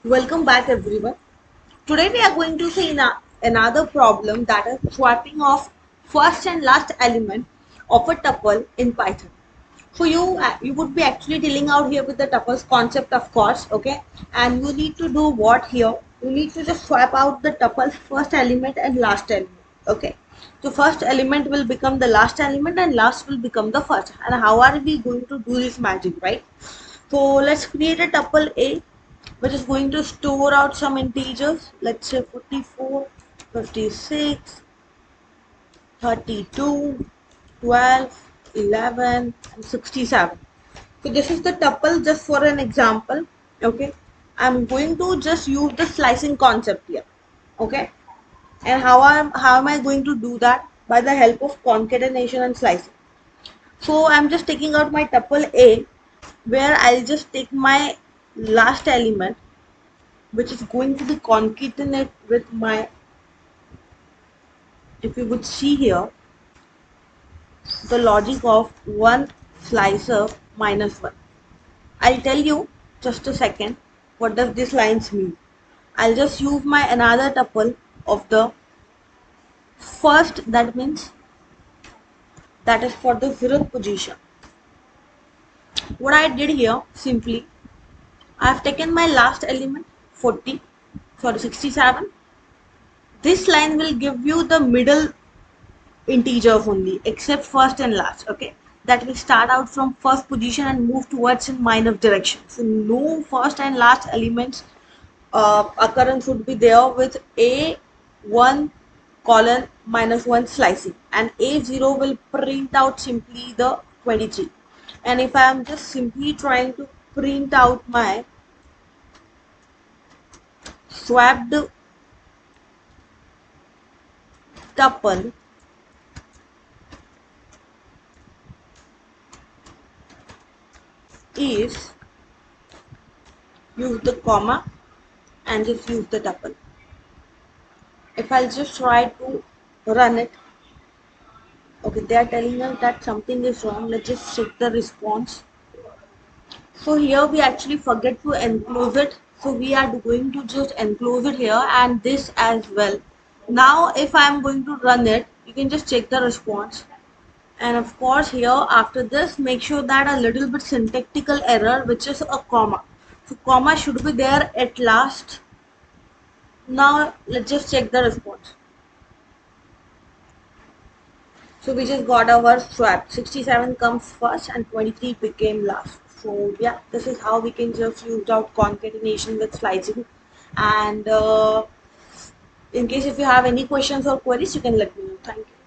Welcome back everyone. Today we are going to see another problem, that is swapping of first and last element of a tuple in Python. So you would be actually dealing out here with the tuples concept, of course, okay? And you need to do what here? You need to just swap out the tuples first element and last element, okay? So first element will become the last element and last will become the first. And how are we going to do this magic, right? So let's create a tuple A which is going to store out some integers. Let's say 44, 56, 32, 12, 11, and 67. So this is the tuple just for an example. Okay, I'm going to just use the slicing concept here. Okay, and how am I going to do that? By the help of concatenation and slicing. So I'm just taking out my tuple A, where I'll just take my last element, which is going to be concatenate with my, if you would see here, the logic of one slicer minus one. I'll tell you just a second what does this lines mean. I'll just use my another tuple of the first, that means that is for the 0th position. What I did here, simply I have taken my last element 67. This line will give you the middle integers only, except first and last, okay? That will start out from first position and move towards in minus direction. So no first and last elements occurrence would be there with a1 colon minus 1 slicing, and a0 will print out simply the 23. And if I am just simply trying to print out my swapped tuple, is use the comma and just use the tuple. If I'll just try to run it, okay, they are telling us that something is wrong. Let's just check the response. So here we actually forget to enclose it, so we are going to just enclose it here and this as well. Now if I am going to run it, you can just check the response. And of course here after this, make sure that a little bit syntactical error, which is a comma. So comma should be there at last. Now let's just check the response. So we just got our swap. 67 comes first and 23 became last. So yeah, this is how we can just use out concatenation with slicing. And in case if you have any questions or queries, you can let me know. Thank you.